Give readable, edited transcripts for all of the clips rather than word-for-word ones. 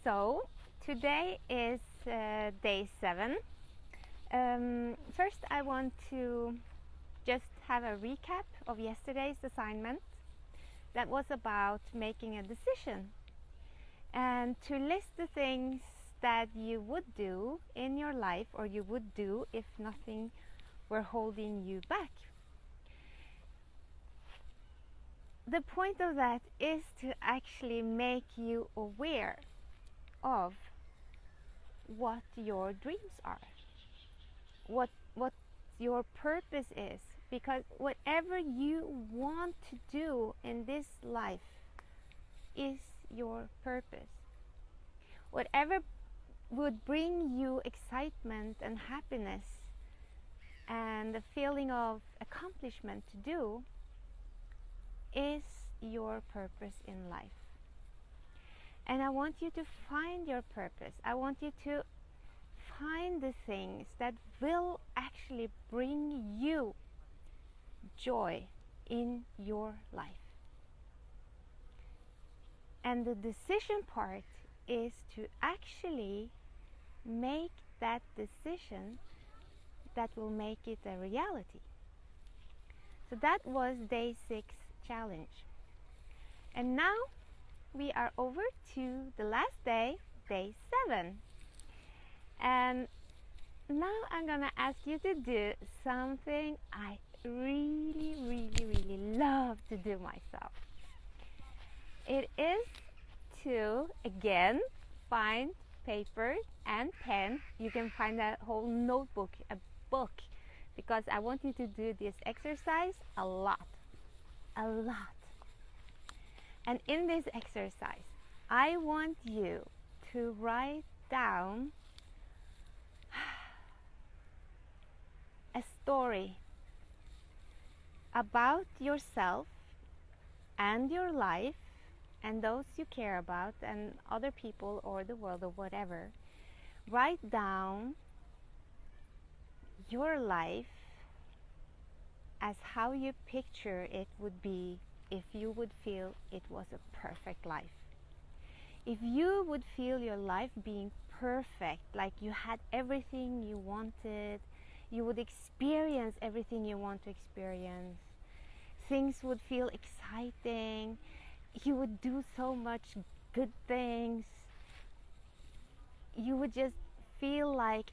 So today is day 7. First, I want to just have a recap of yesterday's assignment that was about making a decision and to list the things that you would do in your life, or you would do if nothing were holding you back. The point of that is to actually make you aware of what your dreams are, what your purpose is, because whatever you want to do in this life is your purpose. Whatever would bring you excitement and happiness and the feeling of accomplishment to do is your purpose in life. And I want you to find your purpose. I want you to find the things that will actually bring you joy in your life. And the decision part is to actually make that decision that will make it a reality. So that was day 6 challenge. And now we are over to the last day, day 7. And now I'm gonna ask you to do something I really love to do myself. It is to, again, find paper and pen. You can find a whole notebook, a book, because I want you to do this exercise a lot. And in this exercise, I want you to write down a story about yourself and your life and those you care about and other people or the world or whatever. Write down your life as how you picture it would be if you would feel it was a perfect life. If you would feel your life being perfect, like you had everything you wanted, you would experience everything you want to experience, things would feel exciting, you would do so much good things, you would just feel like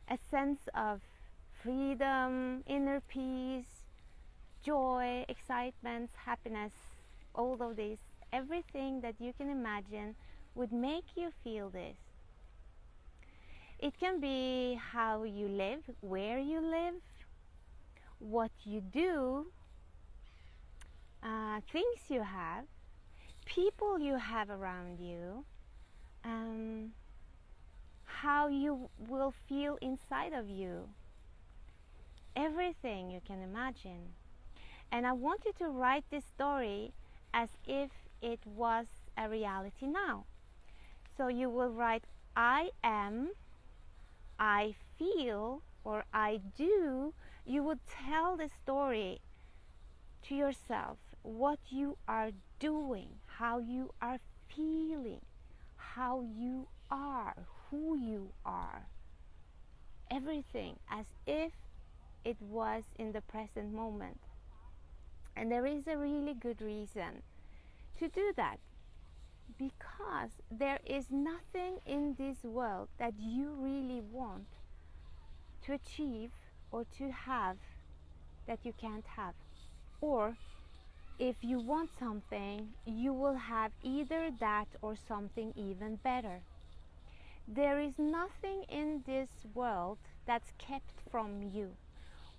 a sense of freedom, inner peace, joy, excitement, happiness, all of this, everything that you can imagine would make you feel this. It can be how you live, where you live, what you do, things you have, people you have around you, how you will feel inside of you. Everything you can imagine. And I want you to write this story as if it was a reality now. So you will write, I am, I feel, or I do. You would tell the story to yourself, what you are doing, how you are feeling, how you are, who you are. Everything as if it was in the present moment. And there is a really good reason to do that, because there is nothing in this world that you really want to achieve or to have that you can't have. Or if you want something, you will have either that or something even better. There is nothing in this world that's kept from you.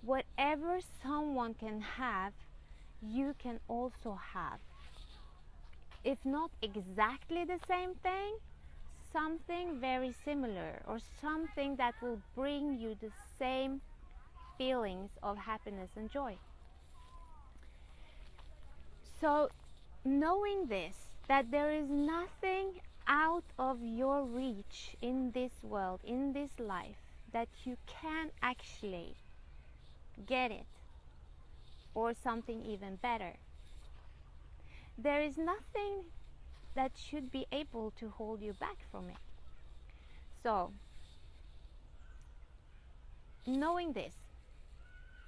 Whatever someone can have, you can also have. If not exactly the same thing, something very similar, or something that will bring you the same feelings of happiness and joy. So, knowing this, that there is nothing out of your reach in this world, in this life, that you can actually get it, or something even better. There is nothing that should be able to hold you back from it. So, knowing this,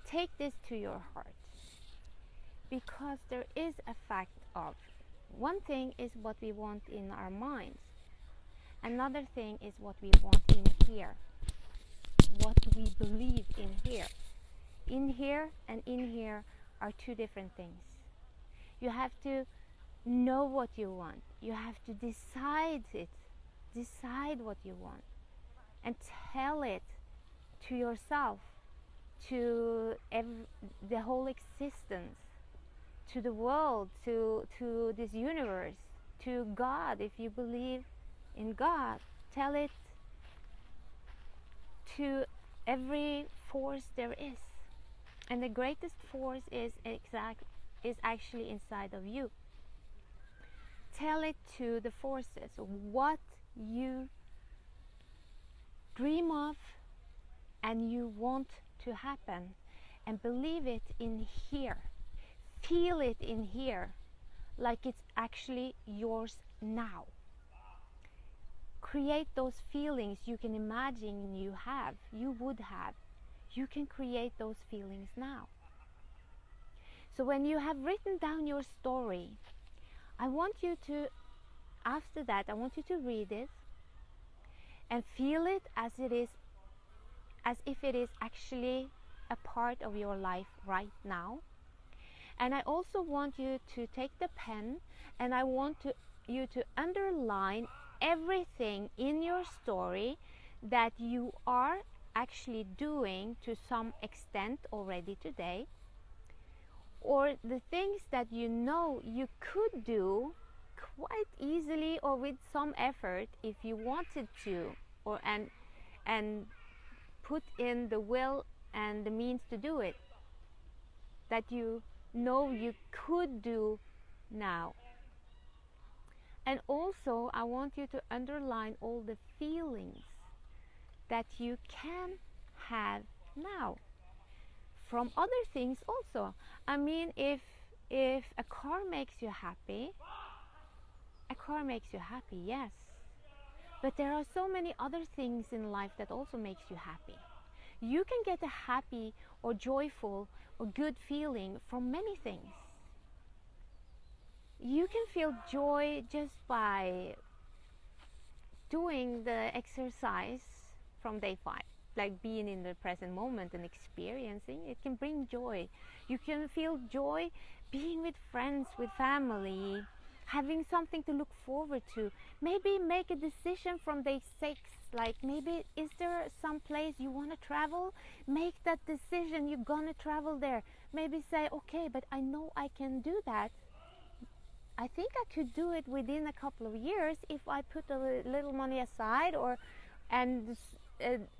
take this to your heart, because there is a fact of, one thing is what we want in our minds, another thing is what we want in here, what we believe in here. In here and in here are two different things. You have to know what you want. You have to decide it. Decide what you want and tell it to yourself, to the whole existence, to the world, to this universe, to God. If you believe in God, tell it to every force there is. And the greatest force is actually inside of you. Tell it to the forces, what you dream of and you want to happen, and believe it in here. Feel it in here, like it's actually yours now. Create those feelings you can imagine you would have. You can create those feelings now. So when you have written down your story, I want you to, after that, I want you to read it and feel it as it is, as if it is actually a part of your life right now. And I also want you to take the pen, and I want you to underline everything in your story that you are actually doing to some extent already today, or the things that you know you could do quite easily or with some effort if you wanted to, or and put in the will and the means to do it, that you know you could do now. And also I want you to underline all the feelings that you can have now from other things also. I mean, if a car makes you happy, a car makes you happy, yes, but there are so many other things in life that also makes you happy. You can get a happy or joyful or good feeling from many things. You can feel joy just by doing the exercise from day 5, like being in the present moment and experiencing. It can bring joy. You can feel joy being with friends, with family, having something to look forward to. Maybe make a decision from day 6, like maybe is there some place you want to travel? Make that decision, you're gonna travel there. Maybe say, okay, but I know I can do that. I think I could do it within a couple of years if I put a little money aside, and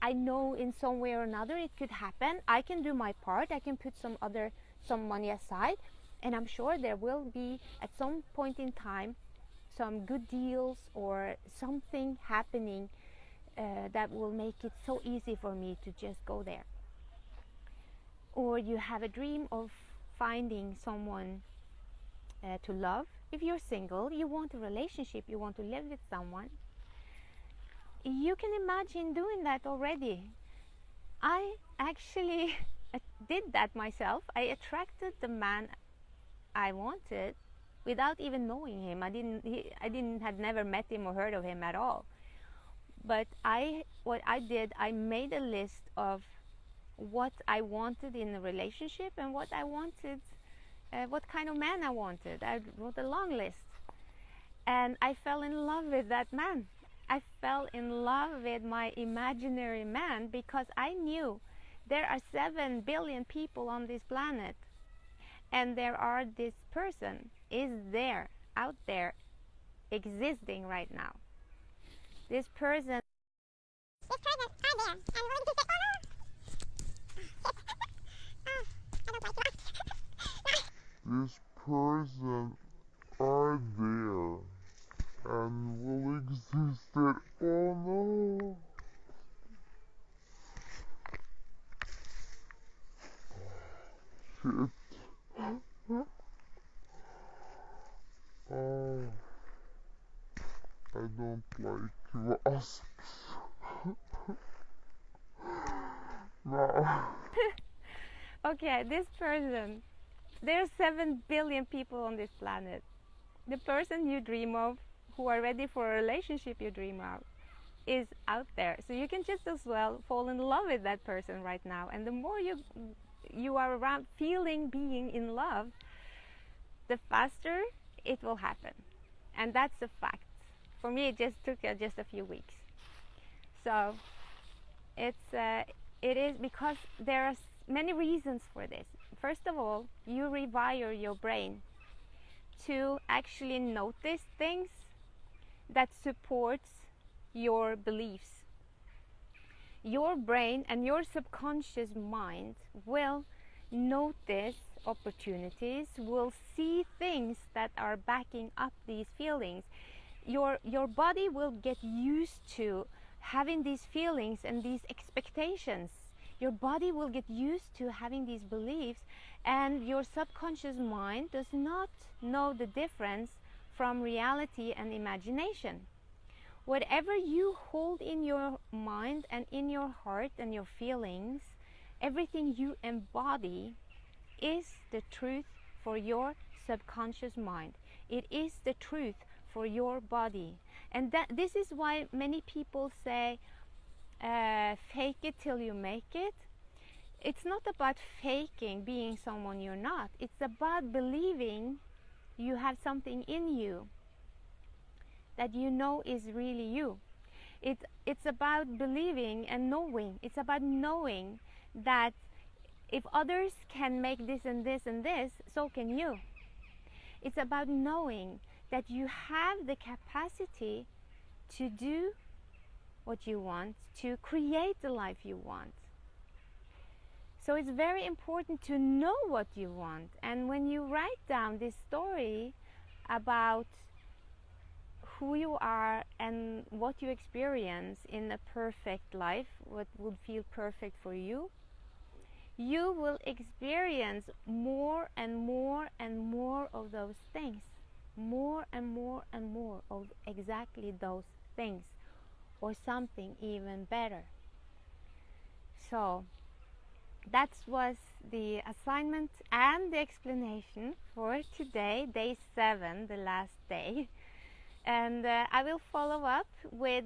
I know in some way or another it could happen. I can do my part. I can put some money aside, and I'm sure there will be at some point in time some good deals or something happening that will make it so easy for me to just go there. Or you have a dream of finding someone to love. If you're single, you want a relationship, you want to live with someone, you can imagine doing that already. I actually did that myself. I attracted the man I wanted without even knowing him. I had never met him or heard of him at all. But what I did, I made a list of what I wanted in a relationship and what I wanted, what kind of man I wanted. I wrote a long list, and I fell in love with that man. I fell in love with my imaginary man because I knew there are 7 billion people on this planet, and this person is there, out there, existing right now. This person are there, and when to say, this person are there and will exist at oh no. Shit. Oh. don't like wasps. No. Okay, this person, there are 7 billion people on this planet. The person you dream of, who are ready for a relationship you dream of, is out there. So you can just as well fall in love with that person right now. And the more you are around feeling being in love, the faster it will happen. And that's a fact. For me, it just took just a few weeks. So it is because there are many reasons for this. First of all, you rewire your brain to actually notice things that supports your beliefs. Your brain and your subconscious mind will notice opportunities, will see things that are backing up these feelings. Your body will get used to having these feelings and these expectations. Your body will get used to having these beliefs, and your subconscious mind does not know the difference from reality and imagination. Whatever you hold in your mind and in your heart and your feelings, everything you embody is the truth for your subconscious mind. It is the truth for your body. And this is why many people say, fake it till you make it. It's not about faking being someone you're not. It's about believing you have something in you that you know is really you. It's about believing and knowing. It's about knowing that if others can make this and this and this, so can you. It's about knowing that you have the capacity to do what you want, to create the life you want. So it's very important to know what you want. And when you write down this story about who you are and what you experience in a perfect life, what would feel perfect for you, you will experience more and more and more of those things. More and more and more of exactly those things, or something even better. So that was the assignment and the explanation for today, day 7, the last day. And I will follow up with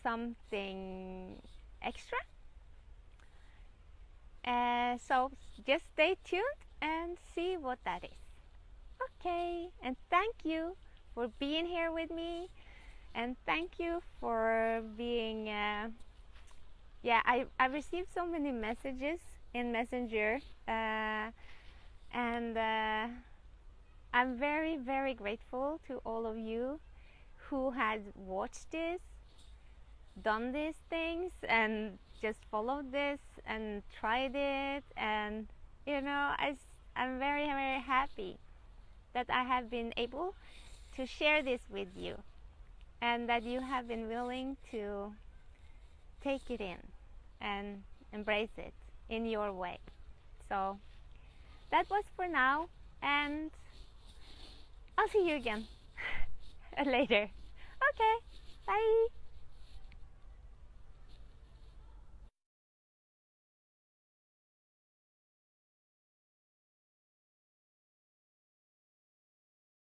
something extra. So just stay tuned and see what that is. Okay, and thank you for being here with me, and thank you for being I received so many messages in Messenger, and I'm very, very grateful to all of you who had watched this, done these things, and just followed this and tried it. And I'm very, very happy that I have been able to share this with you, and that you have been willing to take it in and embrace it in your way. So that was for now, and I'll see you again later. Okay, bye.